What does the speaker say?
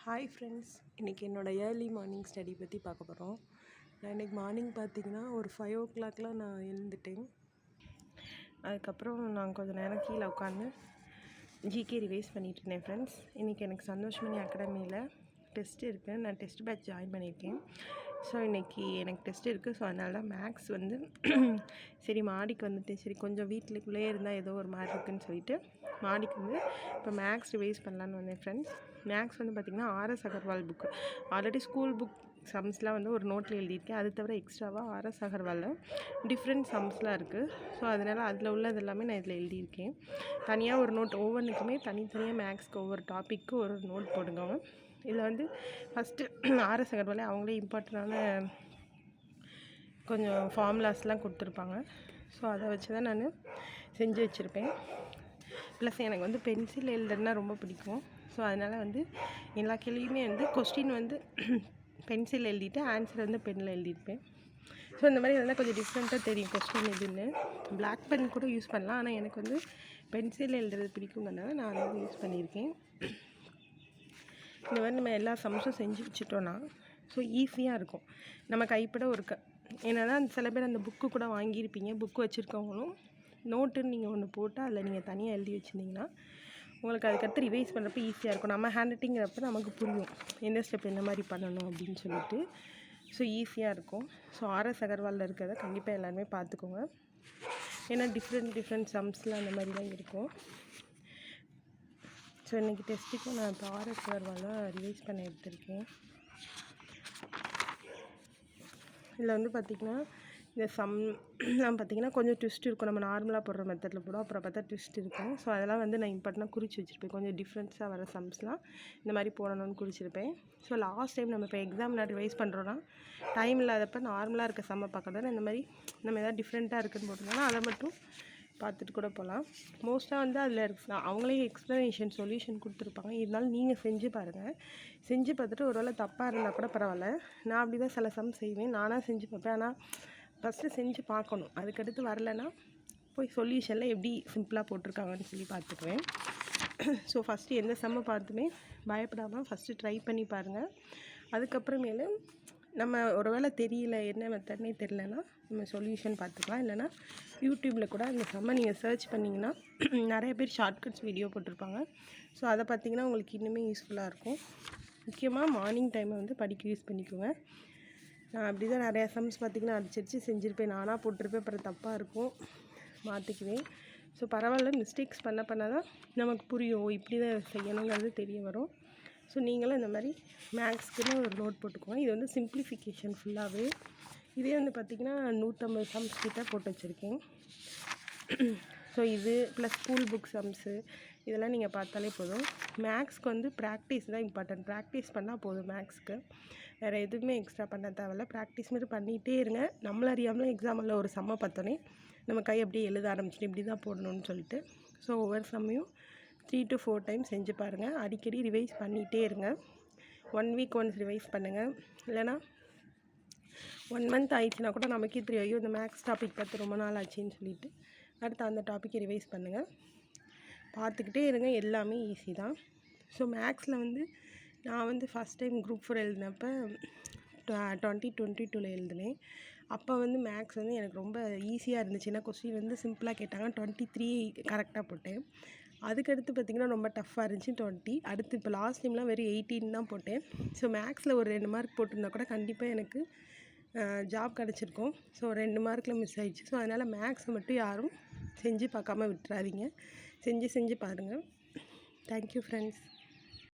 Hi friends, இன்றைக்கி என்னோடய early morning study பற்றி பார்க்க போகிறோம். நான் இன்றைக்கி மார்னிங் பார்த்திங்கன்னா ஒரு 5 o'clock நான் எழுந்துட்டேன். அதுக்கப்புறம் நான் கொஞ்சம் நேரம் கீழே உட்காந்து ஜிகே ரிவைஸ் பண்ணிகிட்டு இருந்தேன். ஃப்ரெண்ட்ஸ், இன்றைக்கி எனக்கு சந்தோஷமணி அகாடமியில் டெஸ்ட் இருக்குது. நான் டெஸ்ட் பேட்ச் ஜாயின் பண்ணியிருக்கேன். ஸோ இன்றைக்கி எனக்கு டெஸ்ட் இருக்குது. ஸோ அதனால தான் மேக்ஸ் வந்து சரி மாடிக்கு வந்துட்டேன். சரி கொஞ்சம் வீட்டுக்குள்ளேயே இருந்தால் ஏதோ ஒரு மாதிரி இருக்குதுன்னு சொல்லிட்டு மாடிக்கு வந்து இப்போ மேக்ஸ் ரிவைஸ் பண்ணலான்னு வந்தேன். ஃப்ரெண்ட்ஸ், மேக்ஸ் வந்து பார்த்திங்கன்னா RS Agarwal book. Already school book சம்ஸ்லாம் வந்து ஒரு நோட்டில் எழுதியிருக்கேன். அது தவிர எக்ஸ்ட்ராவாக ஆர்எஸ் அகர்வாலில் டிஃப்ரெண்ட் சம்ஸ்லாம் இருக்குது. ஸோ அதனால் அதில் உள்ளது எல்லாமே நான் இதில் எழுதியிருக்கேன். தனியாக ஒரு நோட், ஒவ்வொன்றுக்குமே தனித்தனியாக மேக்ஸ்க்கு ஒவ்வொரு டாப்பிக்கு ஒரு நோட் போடுங்க. இதில் வந்து ஃபஸ்ட்டு ஆர்எஸ் அகர்வாலே அவங்களே இம்பார்ட்டண்டான கொஞ்சம் ஃபார்முலாஸ்லாம் கொடுத்துருப்பாங்க. ஸோ அதை வச்சு தான் நான் செஞ்சு வச்சுருப்பேன். ப்ளஸ் எனக்கு வந்து பென்சில் எழுதுறதுனா ரொம்ப பிடிக்கும். ஸோ அதனால் வந்து எல்லா கேள்வியுமே வந்து கொஸ்டின் வந்து பென்சில் எழுதிட்டு ஆன்சர் வந்து பென்னில் எழுதியிருப்பேன். ஸோ இந்த மாதிரி இருந்தால் கொஞ்சம் டிஃப்ரெண்ட்டாக தெரியும் கொஸ்டின் எதுன்னு. பிளாக் பென் கூட யூஸ் பண்ணலாம், ஆனால் எனக்கு வந்து பென்சில் எழுதுறது பிடிக்குங்கிறனால நான் வந்து யூஸ் பண்ணியிருக்கேன். இந்த மாதிரி நம்ம எல்லா சம்ஸும் செஞ்சு வச்சுட்டோன்னா ஸோ ஈஸியாக இருக்கும். நம்ம கைப்பட ஒரு என்னதான் சில பேர் அந்த புக்கு கூட வாங்கியிருப்பீங்க. புக்கு வச்சுருக்கவங்களும் நோட்டுன்னு நீங்கள் ஒன்று போட்டு அதில் நீங்கள் தனியாக எழுதி வச்சுருந்தீங்கன்னா உங்களுக்கு அதுக்கடுத்து ரிவைஸ் பண்ணுறப்ப ஈஸியாக இருக்கும். நம்ம ஹேண்ட் ரைட்டிங்கிறப்ப நமக்கு புரியும் எந்த ஸ்டெப் என்ன மாதிரி பண்ணணும் அப்படின்னு சொல்லிட்டு. ஸோ ஈஸியாக இருக்கும். ஸோ ஆர்எஸ் அகர்வாலில் இருக்கிறத கண்டிப்பாக எல்லாருமே பார்த்துக்கோங்க. ஏன்னா டிஃப்ரெண்ட் சம்ஸ்லாம் அந்த மாதிரிலாம் இருக்கும். ஸோ இன்றைக்கி டெஸ்ட்டுக்கும் நான் இப்போ ஆர்எஸ் அகர்வாலை ரிவைஸ் பண்ண எடுத்திருக்கேன். இதில் வந்து பார்த்திங்கன்னா இந்த சம்லாம் பார்த்திங்கன்னா கொஞ்சம் ட்விஸ்ட் இருக்கும். நம்ம நார்மலாக போடுற மெத்தடில் போடும், அப்புறம் பார்த்தா ட்விஸ்ட் இருக்கும். ஸோ அதெல்லாம் வந்து நான் இம்பார்ட்டனாக குறித்து வச்சுருப்பேன். கொஞ்சம் டிஃப்ரென்ஸாக வர சம்ஸ்லாம் இந்த மாதிரி போடணும்னு குறிச்சிருப்பேன். ஸோ லாஸ்ட் டைம் நம்ம இப்போ எக்ஸாம் நான் ரிவைஸ் பண்ணுறோன்னா டைம் இல்லாதப்போ நார்மலாக இருக்க சம்மை பார்க்கறதா இந்த மாதிரி நம்ம எதாவது டிஃப்ரெண்ட்டாக இருக்குதுன்னு போட்டிருந்தோன்னா அதை மட்டும் பார்த்துட்டு கூட போகலாம். மோஸ்ட்டாக வந்து அதில் அவங்களே எக்ஸ்ப்ளனேஷன் சொல்யூஷன் கொடுத்துருப்பாங்க. இருந்தாலும் நீங்கள் செஞ்சு பாருங்கள். செஞ்சு பார்த்துட்டு ஒரு வேளை தப்பாக இருந்தால் கூட பரவாயில்ல. நான் அப்படி தான் சில சம் செய்வேன். நானாக செஞ்சு பார்ப்பேன். ஆனால் ஃபஸ்ட்டு செஞ்சு பார்க்கணும். அதுக்கடுத்து வரலைன்னா போய் சொல்யூஷனில் எப்படி சிம்பிளாக போட்டிருக்காங்கன்னு சொல்லி பார்த்துக்குவேன். ஸோ ஃபஸ்ட்டு எந்த சம்மை பார்த்துமே பயப்படாமல் ஃபஸ்ட்டு ட்ரை பண்ணி பாருங்கள். அதுக்கப்புறமேலு நம்ம ஒரு வேளை தெரியல, என்ன மெத்தட்னே தெரிலனா நம்ம சொல்யூஷன் பார்த்துக்கலாம். இல்லைனா யூடியூப்பில் கூட அந்த சம்மை நீங்கள் சர்ச் பண்ணிங்கன்னா நிறைய பேர் ஷார்ட்கட்ஸ் வீடியோ போட்டிருப்பாங்க. ஸோ அதை பார்த்திங்கன்னா உங்களுக்கு இன்னுமே யூஸ்ஃபுல்லாக இருக்கும். முக்கியமாக மார்னிங் டைமை வந்து படிக்க யூஸ் பண்ணிக்கோங்க. நான் அப்படி தான் நிறையா சம்ஸ் பார்த்திங்கன்னா அடிச்சு செஞ்சுருப்பேன். நானாக போட்டிருப்பேன், அப்புறம் தப்பாக இருக்கும், மாற்றிக்குவேன். ஸோ பரவாயில்ல, மிஸ்டேக்ஸ் பண்ண தான் நமக்கு புரியும், இப்படி தான் செய்யணுங்கிறது தெரிய வரும். ஸோ நீங்களும் இந்த மாதிரி மேக்ஸ்க்குன்னு ஒரு நோட் போட்டுக்கோங்க. இது வந்து சிம்பிளிஃபிகேஷன் ஃபுல்லாகவே. இதே வந்து பார்த்திங்கன்னா 150 சம்ஸ் கிட்ட போட்டு வச்சுருக்கேன். ஸோ இது ப்ளஸ் ஸ்கூல் புக் சம்ஸு இதெல்லாம் நீங்கள் பார்த்தாலே போதும். மேக்ஸ்க்கு வந்து ப்ராக்டிஸ் தான் இம்பார்ட்டன்ட். ப்ராக்டிஸ் பண்ணால் போதும். மேக்ஸ்க்கு வேறு எதுவுமே எக்ஸ்ட்ரா பண்ண தேவையில்ல. ப்ராக்டிஸ் மாதிரி பண்ணிகிட்டே இருங்க. நம்மள அறியாமலே எக்ஸாமில் ஒரு சம்மை பார்த்தோன்னே நம்ம கை அப்படியே எழுத ஆரம்பிச்சிட்டு இப்படி தான் போடணும்னு சொல்லிட்டு. ஸோ ஒவ்வொரு சம்மையும் 3 to 4 டைம்ஸ் செஞ்சு பாருங்கள். அடிக்கடி ரிவைஸ் பண்ணிகிட்டே இருங்க. 1 week ஒன்ஸ் ரிவைஸ் பண்ணுங்கள். இல்லைனா 1 month ஆயிடுச்சுன்னா கூட நமக்கே தெரியும், ஐயோ இந்த மேக்ஸ் டாபிக் பார்த்து ரொம்ப நாள் ஆச்சுன்னு சொல்லிட்டு அடுத்து அந்த டாப்பிக்கை ரிவைஸ் பண்ணுங்கள். பார்த்துக்கிட்டே இருங்க. எல்லாமே ஈஸி தான். ஸோ மேக்ஸில் வந்து நான் வந்து ஃபஸ்ட் டைம் குரூப் 4 எழுதினப்போ 2022 எழுதினேன். அப்போ வந்து மேக்ஸ் வந்து எனக்கு ரொம்ப ஈஸியாக இருந்துச்சு. ஏன்னா கொஸ்டின் வந்து சிம்பிளாக கேட்டாங்க. 23 கரெக்டாக போட்டேன். அதுக்கடுத்து பார்த்திங்கன்னா ரொம்ப டஃப்பாக இருந்துச்சு 20. அடுத்து இப்போ லாஸ்ட் டைம்லாம் வெறும் 18 தான் போட்டேன். ஸோ மேக்ஸில் ஒரு 2 மார்க் போட்டிருந்தா கூட கண்டிப்பாக எனக்கு ஜாப் கிடச்சிருக்கும். ஸோ 2 மார்க்கில் மிஸ் ஆகிடுச்சு. ஸோ அதனால் மேக்ஸை மட்டும் யாரும் செஞ்சு பார்க்காம விட்டுறாதீங்க. செஞ்சு பாருங்கள். Thank you friends.